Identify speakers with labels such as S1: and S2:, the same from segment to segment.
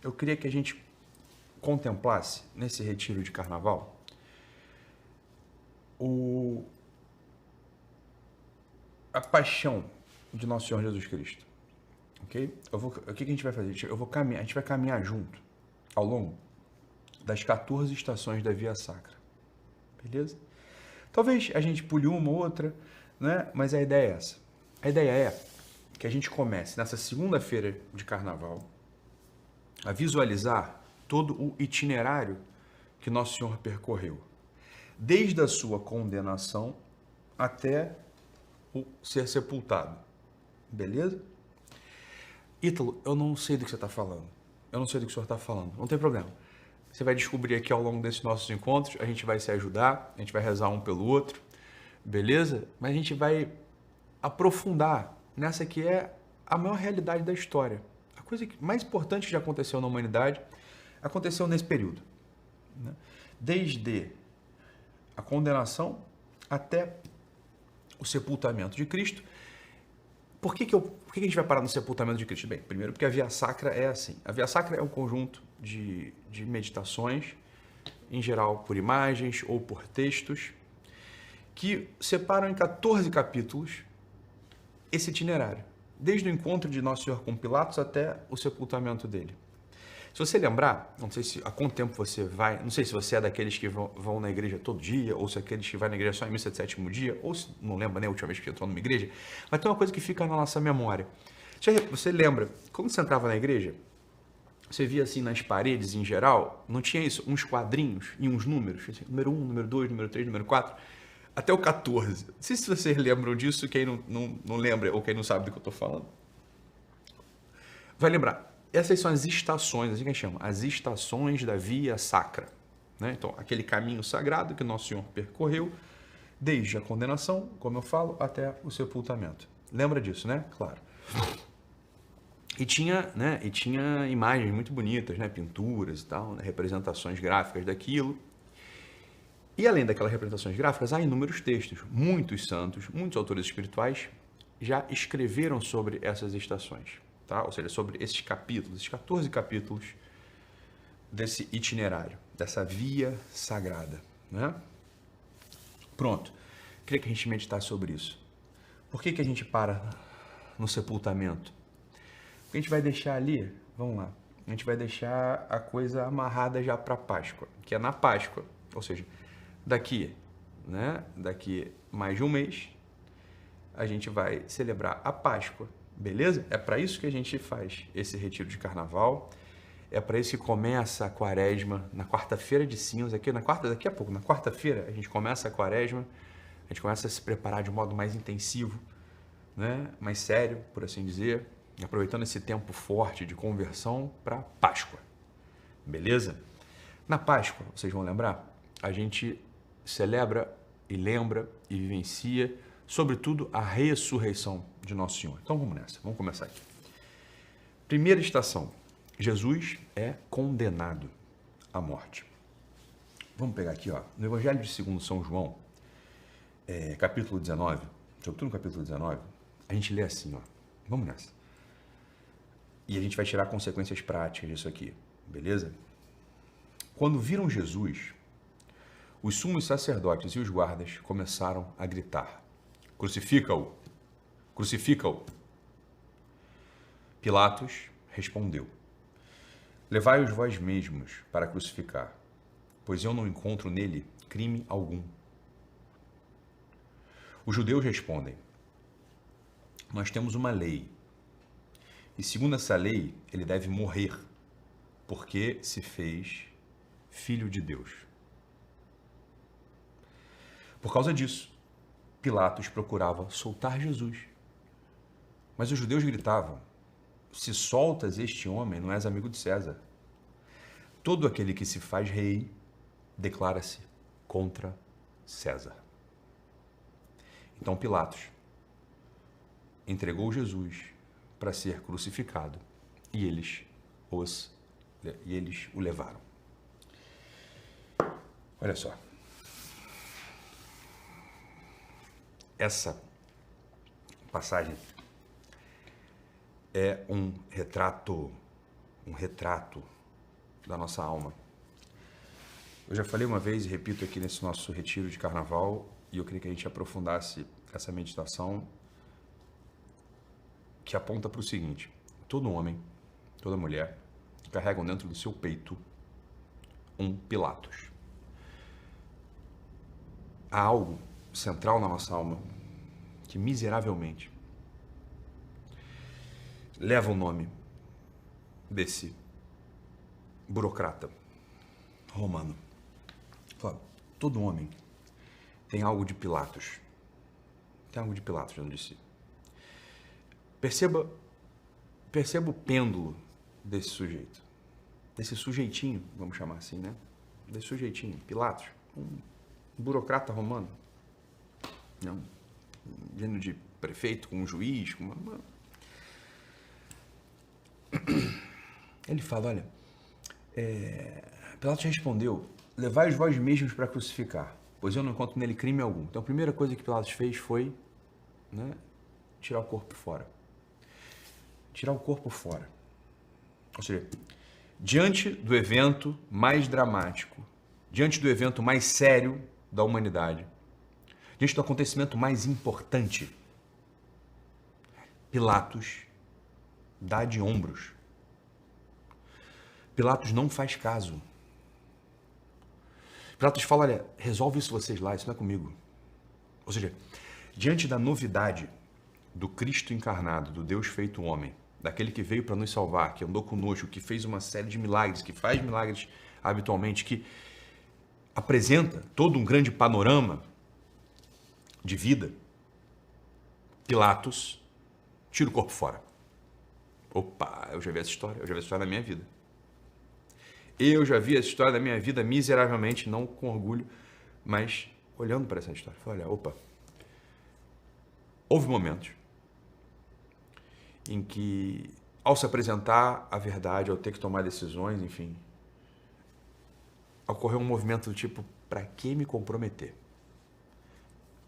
S1: eu queria que a gente contemplasse, nesse retiro de carnaval, a paixão de Nosso Senhor Jesus Cristo. Ok? O que a gente vai fazer? A gente vai caminhar junto ao longo das 14 estações da Via Sacra. Beleza? Talvez a gente pule uma ou outra, né? Mas a ideia é essa. A ideia é que a gente comece nessa segunda-feira de carnaval a visualizar todo o itinerário que Nosso Senhor percorreu, desde a sua condenação até o ser sepultado. Beleza? Ítalo, eu não sei do que você está falando. Eu não sei do que o senhor está falando. Não tem problema. Você vai descobrir aqui ao longo desses nossos encontros, a gente vai se ajudar, a gente vai rezar um pelo outro, beleza? Mas a gente vai aprofundar nessa que é a maior realidade da história. A coisa mais importante que já aconteceu na humanidade aconteceu nesse período, né? Desde a condenação até o sepultamento de Cristo. Por que a gente vai parar no sepultamento de Cristo? Bem, primeiro porque a Via Sacra é assim. A Via Sacra é um conjunto de meditações, em geral por imagens ou por textos, que separam em 14 capítulos esse itinerário, desde o encontro de Nosso Senhor com Pilatos até o sepultamento dele. Se você lembrar, não sei se há quanto tempo você vai, não sei se você é daqueles que vão na igreja todo dia, ou se é aqueles que vai na igreja só em missa de sétimo dia, ou se não lembra, né, a última vez que entrou numa igreja, mas tem uma coisa que fica na nossa memória. Você lembra, quando você entrava na igreja, você via assim nas paredes em geral, não tinha isso, uns quadrinhos e uns números, assim, número 1, número 2, número 3, número 4, até o 14. Não sei se vocês lembram disso, quem não lembra ou quem não sabe do que eu estou falando. Vai lembrar. Essas são as estações, assim que a gente chama, as estações da Via Sacra, né? Então, aquele caminho sagrado que Nosso Senhor percorreu, desde a condenação, como eu falo, até o sepultamento. Lembra disso, né? Claro. E tinha imagens muito bonitas, né? Pinturas e tal, né? Representações gráficas daquilo. E além daquelas representações gráficas, há inúmeros textos. Muitos santos, muitos autores espirituais já escreveram sobre essas estações. Tá? Ou seja, sobre esses capítulos, esses 14 capítulos desse itinerário, dessa via sagrada, né? Pronto. Queria que a gente meditasse sobre isso. Por que a gente para no sepultamento? Porque a gente vai deixar ali, vamos lá, a gente vai deixar a coisa amarrada já para a Páscoa, que é na Páscoa, ou seja, daqui mais de um mês, a gente vai celebrar a Páscoa. Beleza? É para isso que a gente faz esse retiro de carnaval. É para isso que começa a quaresma na quarta-feira de cinzas. Daqui a pouco, na quarta-feira, a gente começa a quaresma. A gente começa a se preparar de um modo mais intensivo, né? Mais sério, por assim dizer. Aproveitando esse tempo forte de conversão para Páscoa. Beleza? Na Páscoa, vocês vão lembrar, a gente celebra e lembra e vivencia, sobretudo, a ressurreição de Nosso Senhor. Então vamos nessa, vamos começar aqui. Primeira estação, Jesus é condenado à morte. Vamos pegar aqui, ó, no Evangelho de segundo São João, capítulo 19, sobretudo no capítulo 19, a gente lê assim, ó, vamos nessa. E a gente vai tirar consequências práticas disso aqui, beleza? Quando viram Jesus, os sumos sacerdotes e os guardas começaram a gritar: crucifica-o! Crucifica-o! Pilatos respondeu: levai-os vós mesmos para crucificar, pois eu não encontro nele crime algum. Os judeus respondem: nós temos uma lei, e segundo essa lei, ele deve morrer, porque se fez filho de Deus. Por causa disso, Pilatos procurava soltar Jesus. Mas os judeus gritavam: se soltas este homem, não és amigo de César. Todo aquele que se faz rei declara-se contra César. Então Pilatos entregou Jesus para ser crucificado e eles o levaram. Olha só. Essa passagem é um retrato da nossa alma. Eu já falei uma vez e repito aqui nesse nosso retiro de carnaval, e eu queria que a gente aprofundasse essa meditação que aponta para o seguinte: todo homem, toda mulher carregam dentro do seu peito um Pilatos. Há algo central na nossa alma que miseravelmente leva o nome desse burocrata romano. Todo homem tem algo de Pilatos. Tem algo de Pilatos dentro de si. Perceba o pêndulo desse sujeito. Desse sujeitinho, vamos chamar assim, né? Desse sujeitinho, Pilatos. Um burocrata romano. Não. Vindo de prefeito, com um juiz, com uma... Ele fala, olha, Pilatos respondeu: levai-os vós mesmos para crucificar, pois eu não encontro nele crime algum. Então a primeira coisa que Pilatos fez foi, né, tirar o corpo fora. Tirar o corpo fora. Ou seja, diante do evento mais dramático, diante do evento mais sério da humanidade, diante do acontecimento mais importante, Pilatos dá de ombros. Pilatos não faz caso. Pilatos fala, olha, resolve isso vocês lá, isso não é comigo. Ou seja, diante da novidade do Cristo encarnado, do Deus feito homem, daquele que veio para nos salvar, que andou conosco, que fez uma série de milagres, que faz milagres habitualmente, que apresenta todo um grande panorama de vida, Pilatos tira o corpo fora. Opa, eu já vi essa história na minha vida. Eu já vi essa história da minha vida miseravelmente, não com orgulho, mas olhando para essa história. Falei, olha, opa, houve momentos em que, ao se apresentar a verdade, ao ter que tomar decisões, enfim, ocorreu um movimento do tipo, para que me comprometer?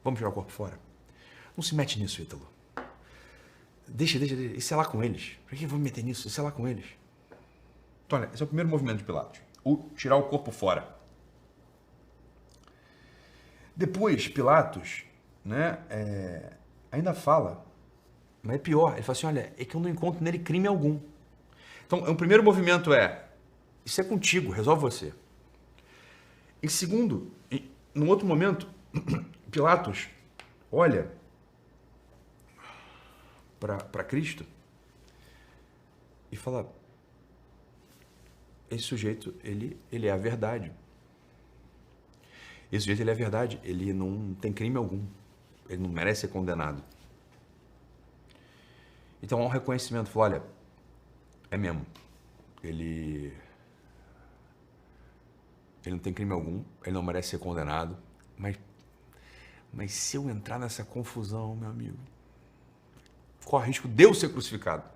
S1: Vamos tirar o corpo fora? Não se mete nisso, Ítalo. Deixa, isso é lá com eles. Para que eu vou me meter nisso? Isso é lá com eles. Então, olha, esse é o primeiro movimento de Pilatos. Tirar o corpo fora. Depois, Pilatos, né, ainda fala, mas é pior, ele fala assim, olha, é que eu não encontro nele crime algum. Então, o primeiro movimento isso é contigo, resolve você. Em segundo, num outro momento, Pilatos olha para Cristo e fala, esse sujeito, ele é a verdade. Esse sujeito, ele é a verdade. Ele não tem crime algum. Ele não merece ser condenado. Então, há um reconhecimento. Fala, olha, é mesmo. Ele não tem crime algum. Ele não merece ser condenado. Mas se eu entrar nessa confusão, meu amigo, corre risco de eu ser crucificado.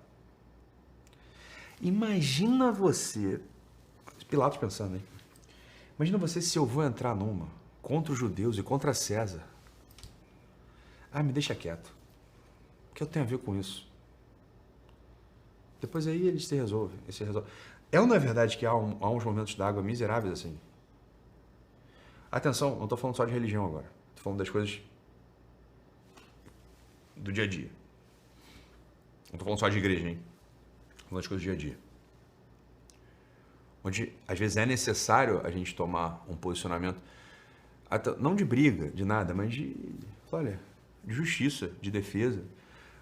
S1: Imagina você... Pilatos pensando, hein? Imagina você se eu vou entrar numa contra os judeus e contra César. Me deixa quieto. O que eu tenho a ver com isso? Depois aí eles se resolvem. É ou não é verdade que há uns momentos d'água miseráveis assim? Atenção, não estou falando só de religião agora. Estou falando das coisas do dia a dia. Não estou falando só de igreja, hein? Estou falando das coisas do dia a dia. Onde, às vezes, é necessário a gente tomar um posicionamento, não de briga, de nada, mas de justiça, de defesa,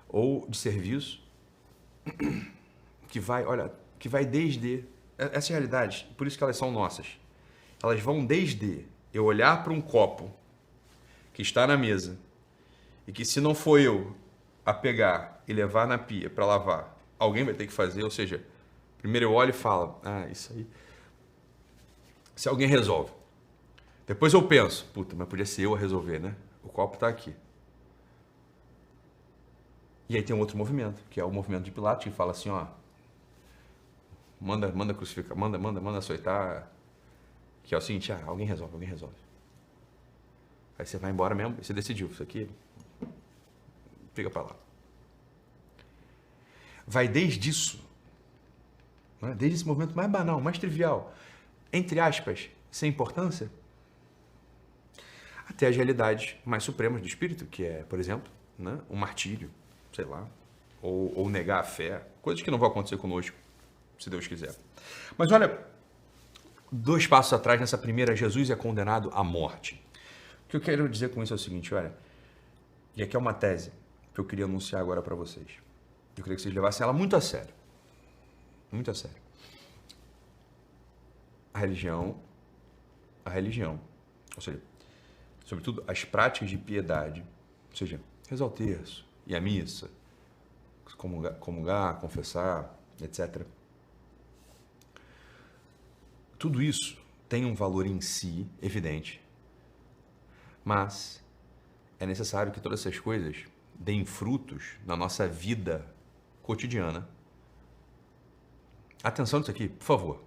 S1: ou de serviço, que vai desde... Essa é a realidade, por isso que elas são nossas. Elas vão desde eu olhar para um copo que está na mesa, e que se não for eu a pegar e levar na pia para lavar, alguém vai ter que fazer, ou seja... Primeiro eu olho e falo, isso aí. Se alguém resolve. Depois eu penso, puta, mas podia ser eu a resolver, né? O copo tá aqui. E aí tem um outro movimento, que é o movimento de Pilatos, que fala assim, ó, manda crucificar, manda açoitar, que é o seguinte, alguém resolve. Aí você vai embora mesmo, e você decidiu, isso aqui, fica pra lá. Vai desde isso, né? Desde esse movimento mais banal, mais trivial, entre aspas, sem importância, até as realidades mais supremas do espírito, que é, por exemplo, né, o martírio, sei lá, ou negar a fé, coisas que não vão acontecer conosco, se Deus quiser. Mas olha, 2 passos atrás, nessa primeira, Jesus é condenado à morte. O que eu quero dizer com isso é o seguinte, olha, e aqui é uma tese que eu queria anunciar agora para vocês. Eu queria que vocês levassem ela muito a sério. Muito a sério. A religião, ou seja, sobretudo as práticas de piedade, ou seja, rezar o terço, ir à missa, comungar, confessar, etc. Tudo isso tem um valor em si, evidente, mas é necessário que todas essas coisas deem frutos na nossa vida cotidiana. Atenção nisso aqui, por favor.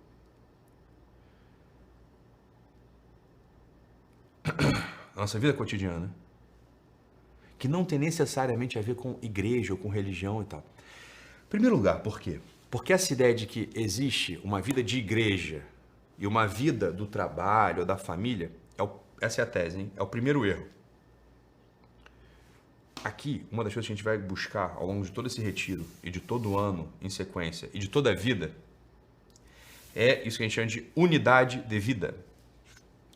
S1: Nossa vida cotidiana, que não tem necessariamente a ver com igreja ou com religião e tal. Em primeiro lugar, por quê? Porque essa ideia de que existe uma vida de igreja e uma vida do trabalho ou da família, essa é a tese, hein? É o primeiro erro. Aqui, uma das coisas que a gente vai buscar ao longo de todo esse retiro e de todo o ano em sequência e de toda a vida é isso que a gente chama de unidade de vida.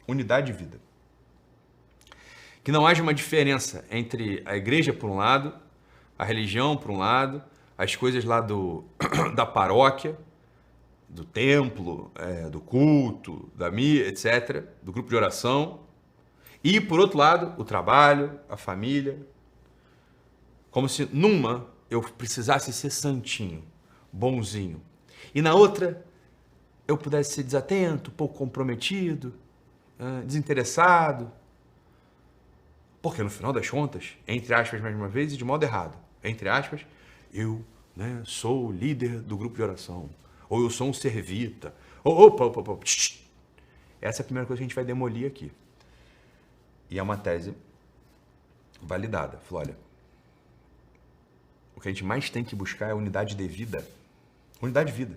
S1: Unidade de vida. Que não haja uma diferença entre a igreja por um lado, a religião por um lado, as coisas lá da paróquia, do templo, do culto, da missa, etc., do grupo de oração, e por outro lado, o trabalho, a família, como se numa eu precisasse ser santinho, bonzinho, e na outra eu pudesse ser desatento, pouco comprometido, desinteressado. Porque no final das contas, entre aspas, mais uma vez, e de modo errado, entre aspas, eu sou o líder do grupo de oração, ou eu sou um servita, opa. Essa é a primeira coisa que a gente vai demolir aqui. E é uma tese validada. Falou, olha, o que a gente mais tem que buscar é a unidade de vida. Unidade de vida.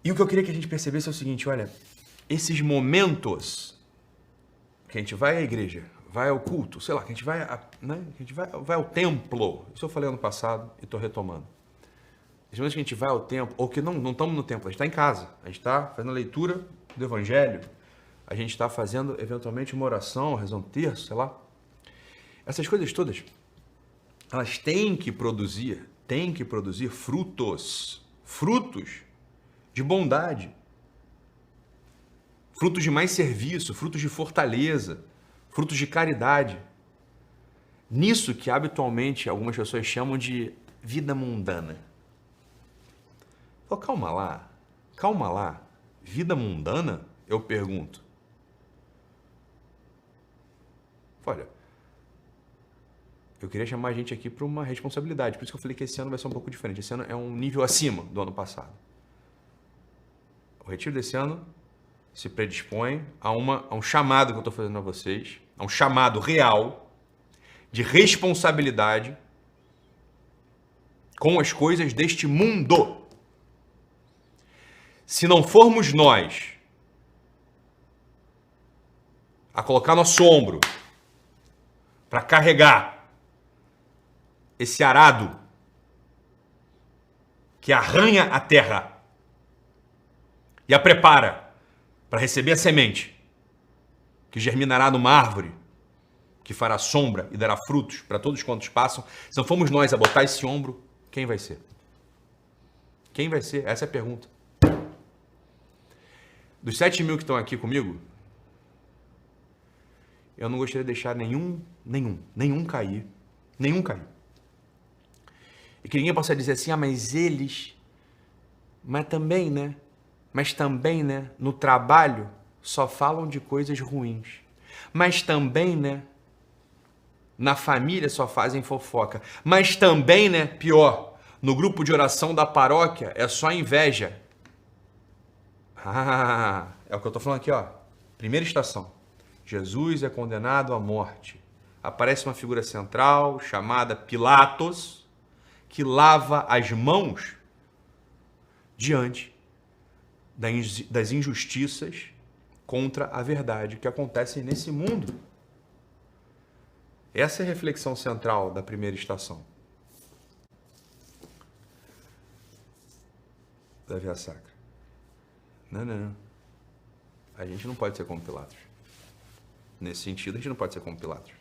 S1: E o que eu queria que a gente percebesse é o seguinte, olha, esses momentos que a gente vai à igreja, vai ao culto, sei lá, que a gente vai, vai ao templo. Isso eu falei ano passado e estou retomando. Às vezes que a gente vai ao templo, ou que não estamos no templo, a gente está em casa, a gente está fazendo a leitura do Evangelho, a gente está fazendo, eventualmente, uma oração, rezando um terço, sei lá. Essas coisas todas, elas têm que produzir frutos de bondade, frutos de mais serviço, frutos de fortaleza, frutos de caridade. Nisso que habitualmente algumas pessoas chamam de vida mundana. Então, calma lá. Vida mundana? Eu pergunto. Olha, eu queria chamar a gente aqui para uma responsabilidade, por isso que eu falei que esse ano vai ser um pouco diferente. Esse ano é um nível acima do ano passado. O retiro desse ano se predispõe a um chamado que eu estou fazendo a vocês, a um chamado real de responsabilidade com as coisas deste mundo. Se não formos nós a colocar nosso ombro para carregar esse arado que arranha a terra e a prepara para receber a semente que germinará numa árvore que fará sombra e dará frutos para todos quantos passam, se não formos nós a botar esse ombro, quem vai ser? Quem vai ser? Essa é a pergunta. Dos 7.000 que estão aqui comigo, eu não gostaria de deixar nenhum cair. Nenhum cair. E que ninguém possa dizer assim, mas também, no trabalho só falam de coisas ruins. Mas também, na família só fazem fofoca. Mas também, pior, no grupo de oração da paróquia é só inveja. É o que eu tô falando aqui, ó. Primeira estação. Jesus é condenado à morte. Aparece uma figura central chamada Pilatos, que lava as mãos diante das injustiças contra a verdade que acontecem nesse mundo. Essa é a reflexão central da primeira estação da Via Sacra. Não. A gente não pode ser como Pilatos. Nesse sentido, a gente não pode ser como Pilatos.